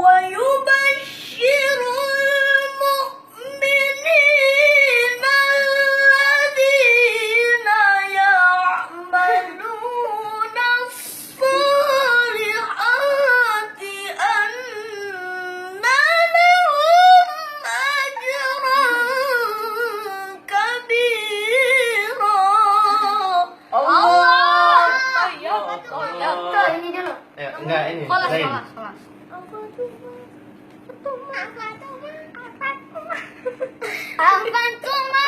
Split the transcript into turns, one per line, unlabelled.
ويبشر المؤمنين الذين يعملون الصالحات أن لهم أجرا كبيرا. Allah. Ya betul. Ini dulu.
Enggak ini.
Kelas.
Lain.
Apa cuma